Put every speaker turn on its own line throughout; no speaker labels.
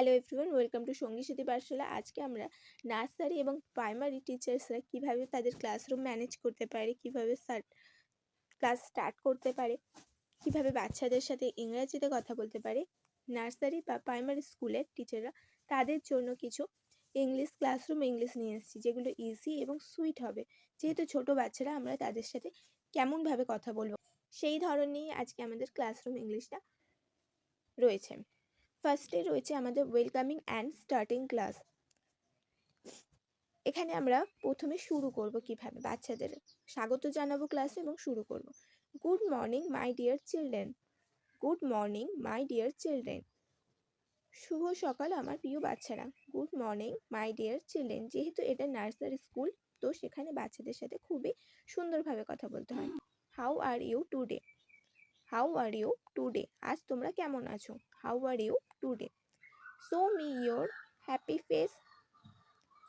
Hello everyone, welcome to সঙ্গী সাথী পাঠশালা। আজকে আমরা নার্সারি এবং প্রাইমারি টিচার্সরা কীভাবে তাদের ক্লাসরুম ম্যানেজ করতে পারে, কীভাবে ক্লাস স্টার্ট করতে পারে, কীভাবে বাচ্চাদের সাথে ইংরাজিতে কথা বলতে পারে, নার্সারি বা প্রাইমারি স্কুলের টিচাররা তাদের জন্য কিছু ইংলিশ ক্লাসরুম ইংলিশ নিয়ে এসেছি, যেগুলো ইজি এবং সুইট হবে। যেহেতু ছোট বাচ্চারা, আমরা তাদের সাথে কেমনভাবে কথা বলবো সেই ধরন নিয়ে আজকে আমাদের ক্লাসরুম ইংলিশটা রয়েছে। ফার্স্টে রয়েছে আমাদের ওয়েলকামিং অ্যান্ড স্টার্টিং ক্লাস। এখানে আমরা প্রথমে শুরু করব কিভাবে, বাচ্চাদের স্বাগত জানাবো ক্লাসে এবং শুরু করব। Good morning my dear children. Good morning my dear children. শুভ সকাল আমার প্রিয় বাচ্চারা। Good morning my dear children. যেহেতু এটা নার্সারি স্কুল, তো সেখানে বাচ্চাদের সাথে খুবই সুন্দরভাবে কথা বলতে হয়। How are you today. How are you today. আজ তোমরা কেমন আছো? How are you today. Show me your happy face.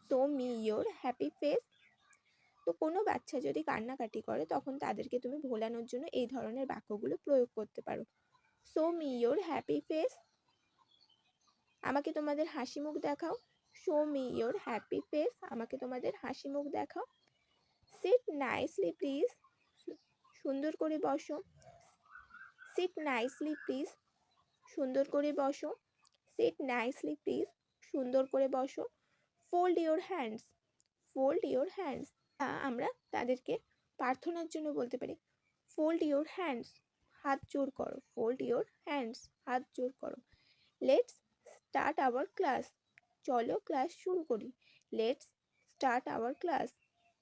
Show me your happy face. তো কোনো বাচ্চা যদি কান্নাকাটি করে, তখন তাদেরকে তুমি ভোলানোর জন্য এই ধরনের বাক্যগুলো প্রয়োগ করতে পারো। Show me your happy face. আমাকে তোমাদের হাসি মুখ দেখাও। Show me your happy face. আমাকে তোমাদের হাসি মুখ দেখাও। Sit nicely please. সুন্দর করে বসো। Sit nicely please. সুন্দর করে বসো। Sit nicely please. সুন্দর করে বসো। Fold your hands. Fold your hands. আমরা তাদেরকে প্রার্থনার জন্য বলতে পারি ফোল্ড ইয়োর হ্যান্ডস। হাত জোড় করো। Fold your hands. হাত জোড় করো। Let's start our class. চলো ক্লাস শুরু করি। Let's start our class.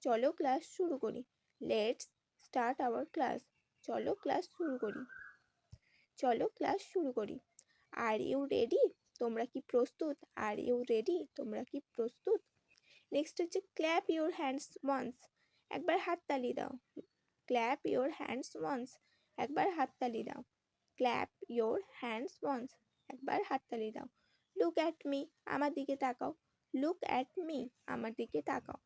চলো ক্লাস শুরু করি। Let's start our class. চলো ক্লাস শুরু করি। চলো ক্লাস শুরু করি। Are you ready. তোমরা কি প্রস্তুত? Are you ready. তোমরা কি প্রস্তুত? নেক্সট হচ্ছে ক্ল্যাপ ইউর হ্যান্ডস ওয়ান্স। একবার হাততালি দাও। Clap your hands once. একবার হাততালি দাও। Clap your hands once. একবার হাততালি দাও। Look at me. আমার দিকে তাকাও। Look at me. আমার দিকে তাকাও।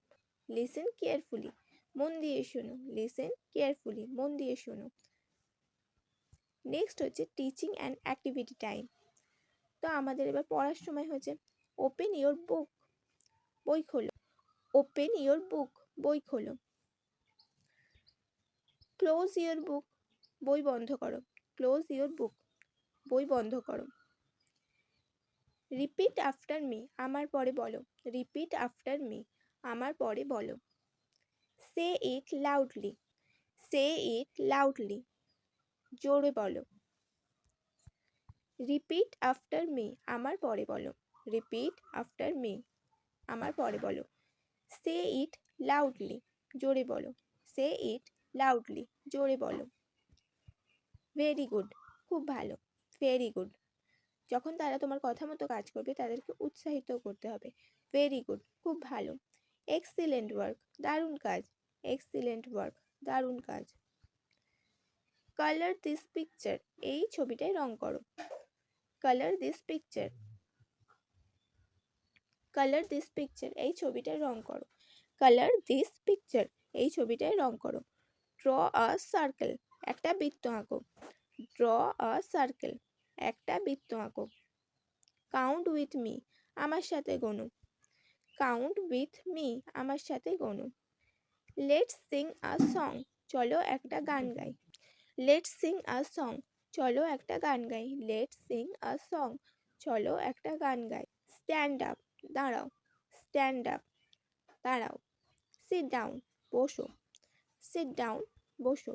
Listen carefully. মন দিয়ে শোনো। Listen carefully. মন দিয়ে শোনো। নেক্সট হচ্ছে টিচিং অ্যান্ড অ্যাক্টিভিটি টাইম। তো আমাদের এবার পড়ার সময় হচ্ছে ওপেন ইয়োর বুক। বই খোলো। Open your book. বই খোলো। Close your book. বই বন্ধ করো। Close your book. বই বন্ধ করো। Repeat after me. আমার পরে বলো। Repeat after me. আমার পরে বলো। সে ইট লাউডলি। সে ইট লাউডলি। জোরে বলো। Repeat after me. আমার পরে বলো। Repeat after me. আমার পরে বলো। সে ইট লাউডলি। জোরে বলো। সে ইট লাউডলি। জোরে বলো। Very good. খুব ভালো। Very good. যখন তারা তোমার কথা মতো কাজ করবে, তাদেরকে উৎসাহিত করতে হবে। Very good. খুব ভালো। Excellent work. দারুণ কাজ। Excellent work. দারুণ কাজ। Colour this picture. এই ছবিটায় রং করো। Colour this picture. Colour this picture. এই ছবিটায় রং করো। Colour this picture. এই ছবিটায় রং করো। Draw a circle. একটা বৃত্ত আঁকো। Draw a circle. একটা বৃত্ত আঁকো। Count with me. আমার সাথে গোনো। Count with me. আমার সাথে গোনো। Let's sing a song. চলো একটা গান গাই। Let's sing a song. চলো একটা গান গাই। Let's sing a song. চলো একটা গান গাই। Stand up. দাঁড়াও। Stand up. দাঁড়াও। Sit down. বসো। Sit down. বসো।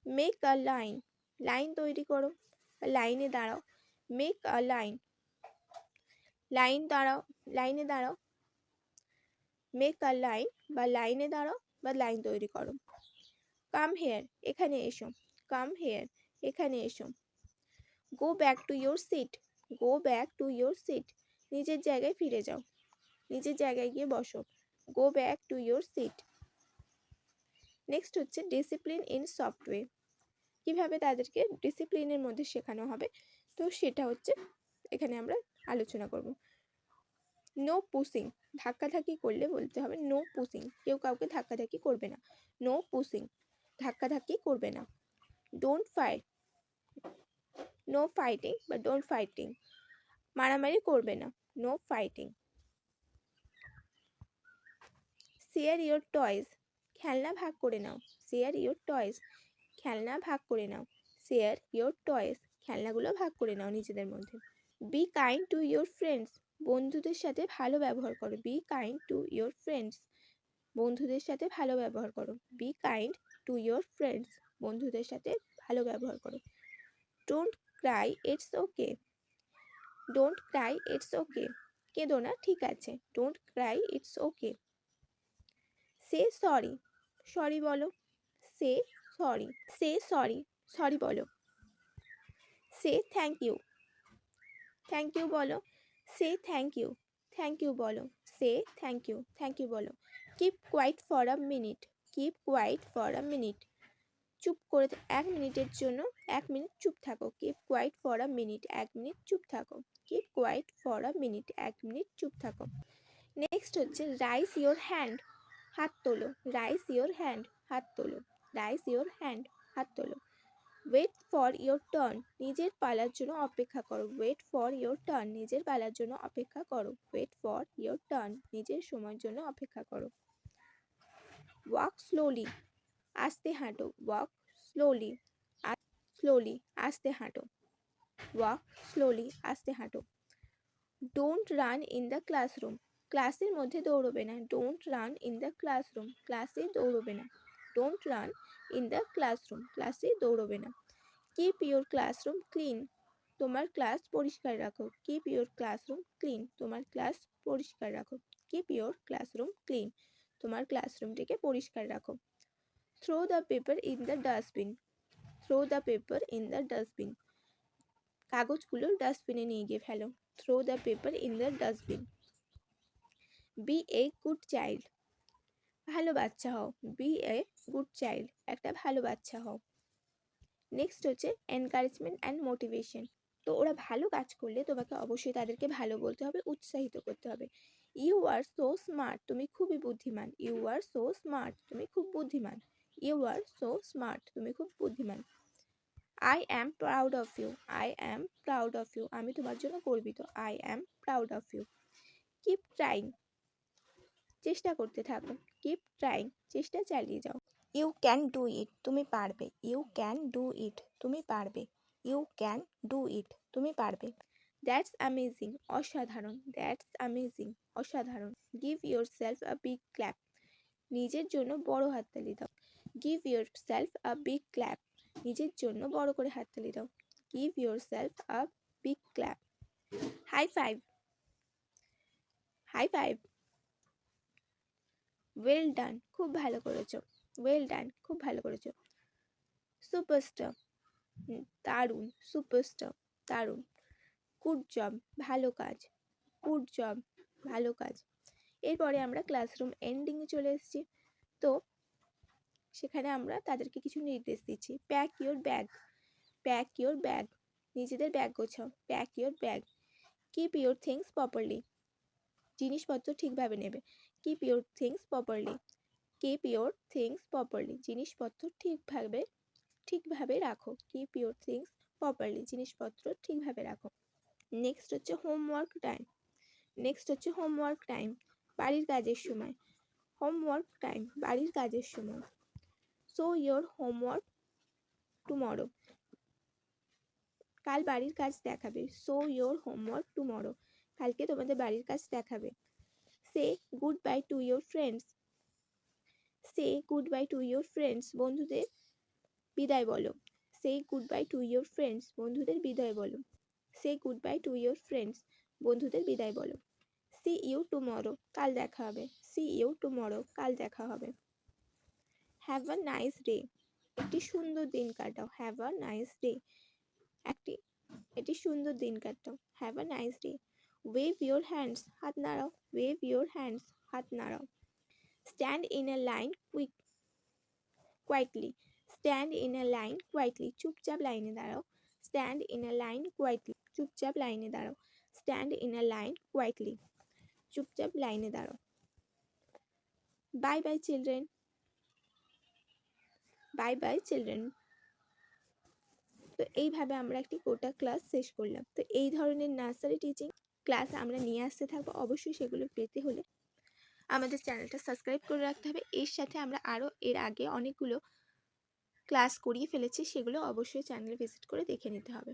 Make a line. লাইন তৈরি করো। লাইনে দাঁড়াও। Make a line. লাইন দাঁড়াও। লাইনে দাঁড়াও। মেক আ লাইন বা লাইনে দাঁড়াও বা লাইন তৈরি করো। Come here. এখানে এসো। Come here. এখানে এসো। Go back to your seat. Go back to your seat. নিজের জায়গায় ফিরে যাও। নিজের জায়গায় গিয়ে বসো। Go back to your seat. Next হচ্ছে ডিসিপ্লিন ইন সফটওয়্যার। কীভাবে তাদেরকে ডিসিপ্লিনের মধ্যে শেখানো হবে, তো সেটা হচ্ছে এখানে আমরা আলোচনা করব। No pushing. ধাক্কাধাক্কি করলে বলতে হবে নো পুশিং। কেউ কাউকে ধাক্কাধাক্কি করবে না। No pushing. ধাক্কাধাক্কি করবে না। Don't fight. নো ফাইটিং বা ডোন্ট ফাইটিং। মারামারি করবে না, no fighting. Share your toys, খেলনা ভাগ করে নাও। শেয়ার ইয়োর টয়েস, খেলনা ভাগ করে নাও। শেয়ার ইয়োর টয়েস, খেলনাগুলো ভাগ করে নাও নিজেদের মধ্যে। Be kind to your friends, বন্ধুদের সাথে ভালো ব্যবহার করো। Be kind to your friends, বন্ধুদের সাথে ভালো ব্যবহার করো। Be kind to your friends, বন্ধুদের সাথে ভালো ব্যবহার করো। Don't Cry, it's okay. Don't Cry, it's okay, কেঁদো না, ঠিক আছে। Don't Cry, it's okay. Say sorry, sorry বলো। Say sorry, say sorry, sorry বলো। সে থ্যাংক ইউ, থ্যাংক ইউ বলো। সে থ্যাংক ইউ, থ্যাংক ইউ বলো। সে থ্যাংক ইউ, থ্যাংক ইউ বলো। Keep quiet for a minute, keep quiet for a minute, চুপ করে 1 মিনিটের জন্য 1 minute চুপ থাকো। Keep quiet for a minute, 1 minute চুপ থাকো। Keep quiet for a minute, 1 minute চুপ থাকো। নেক্সট হচ্ছে রাইজ ইয়োর হ্যান্ড, হাত তোলো। রাইজ ইয়োর হ্যান্ড, হাত তোলো। রাইজ ইয়োর হ্যান্ড, হাত তোলো। ওয়েট ফর ইয়োর টার্ন, নিজের পালার জন্য অপেক্ষা করো। ওয়েট ফর ইয়োর টার্ন, নিজের পালার জন্য অপেক্ষা করো। ওয়েট ফর ইয়োর টার্ন, নিজের সময়ের জন্য অপেক্ষা করো। ওয়াক স্লোলি, আস্তে হাঁটো। ওয়াক স্লোলি, স্লোলি, আস্তে হাঁটো। ওয়াক স্লোলি, আস্তে হাঁটো। Don't run in the classroom, ক্লাসের মধ্যে দৌড়বে না। Don't run in the classroom, ক্লাসে দৌড়বে না। Don't run in the classroom, ক্লাসে দৌড়বে না। কিপ ইয়োর ক্লাসরুম ক্লিন, তোমার ক্লাস পরিষ্কার রাখো। কিপ ইয়োর ক্লাসরুম ক্লিন, তোমার ক্লাস পরিষ্কার রাখো। কিপ ইয়োর ক্লাসরুম ক্লিন, তোমার ক্লাসরুমটিকে পরিষ্কার রাখো। Throw the paper in the dustbin, throw the paper in the dustbin, কাগজগুলো ডাস্টবিনে নিয়ে গিয়ে ফেলো। Throw the paper in the dustbin. Be a good child, ভালো বাচ্চা হও। বি এ গুড চাইল্ড, একটা ভালো বাচ্চা হও। নেক্সট হচ্ছে এনকারেজমেন্ট অ্যান্ড মোটিভেশন। তো ওরা ভালো কাজ করলে তোমাকে অবশ্যই তাদেরকে ভালো বলতে হবে, উৎসাহিত করতে হবে। ইউ আর সো স্মার্ট, তুমি খুবই বুদ্ধিমান। ইউ আর সো স্মার্ট, তুমি খুব বুদ্ধিমান। ইউ আর সো স্মার্ট, তুমি খুব বুদ্ধিমান। I am proud of you, I am proud of you, আমি তোমার জন্য গর্বিত। I am proud of you. Keep trying, চেষ্টা করতে থাকো। কিপ ট্রাইং, চেষ্টা চালিয়ে যাও। ইউ ক্যান ডু ইট, তুমি পারবে। ইউ ক্যান ডু ইট, তুমি পারবে। ইউ ক্যান ডু ইট, তুমি পারবে। দ্যাটস অ্যামেজিং, অসাধারণ। দ্যাটস অ্যামেজিং, অসাধারণ। Give yourself a big clap, নিজের জন্য বড় হাততালি দাও। Give yourself a big clap, নিজের জন্য বড় করে হাততালি দাও। Give yourself a big clap. High five, high five. Well done, খুব ভালো করেছো। ওয়েল ডান, খুব ভালো করেছো। সুপারস্টার, দারুণ। সুপারস্টার, দারুণ। গুড জব, ভালো কাজ। গুড জব, ভালো কাজ। এরপরে আমরা ক্লাসরুম এন্ডিংয়ে চলে এসেছি। তো সেখানে আমরা তাদেরকে কিছু নির্দেশ দিচ্ছি। Pack your bag, pack your bag, নিজেদের ব্যাগ গোছাও। Pack your bag. Keep your things properly, জিনিসপত্র ঠিকভাবে নেবে। Keep your things properly. Keep your things properly, জিনিসপত্র ঠিকভাবে রাখো। কিপ ইয়োর থিংস প্রপারলি, জিনিসপত্র ঠিকভাবে রাখো। নেক্সট হচ্ছে হোমওয়ার্ক টাইম। নেক্সট হচ্ছে হোমওয়ার্ক টাইম, বাড়ির কাজের সময়। হোমওয়ার্ক টাইম, বাড়ির কাজের সময়। সো ইয়োর হোমওয়ার্ক টুমরো, কাল বাড়ির কাজ দেখাবে। সো ইয়োর হোমওয়ার্ক টুমরো, কালকে তোমাদের বাড়ির কাজ দেখাবে। Say goodbye to your friends, say goodbye to your friends, বন্ধুদের বিদায় বলো। Say goodbye to your friends, বন্ধুদের বিদায় বলো। Say goodbye to your friends, বন্ধুদের বিদায় বলো। সি ইউ টুমরো, কাল দেখা হবে। সি ইউ টুমরো, কাল দেখা হবে। হ্যাভ আ নাইস ডে, একটি সুন্দর দিন কাটাও। হ্যাভ আ নাইস ডে, একটি সুন্দর দিন কাটাও। Have a nice day. Wave your hands, হাত নাড়াও। ওয়েভ ইয়োর হ্যান্ডস, হাত নাড়াও। Stand in a line quietly, stand in a line quietly, চুপচাপ লাইনে দাঁড়াও। Stand in a line quietly, চুপচাপ লাইনে দাঁড়াও। Stand in a line quietly, চুপচাপ লাইনে দাঁড়াও। Bye bye children, bye bye children. তো এইভাবে আমরা একটি গোটা ক্লাস শেষ করলাম। তো এই ধরনের নার্সারি টিচিং ক্লাস আমরা নিয়ে আসতে থাকবো। অবশ্যই সেগুলো পেতে হলে আমাদের চ্যানেলটা সাবস্ক্রাইব করে রাখতে হবে। এর সাথে আমরা আরও এর আগে অনেকগুলো ক্লাস করিয়ে ফেলেছি, সেগুলো অবশ্যই চ্যানেলে ভিজিট করে দেখে নিতে হবে।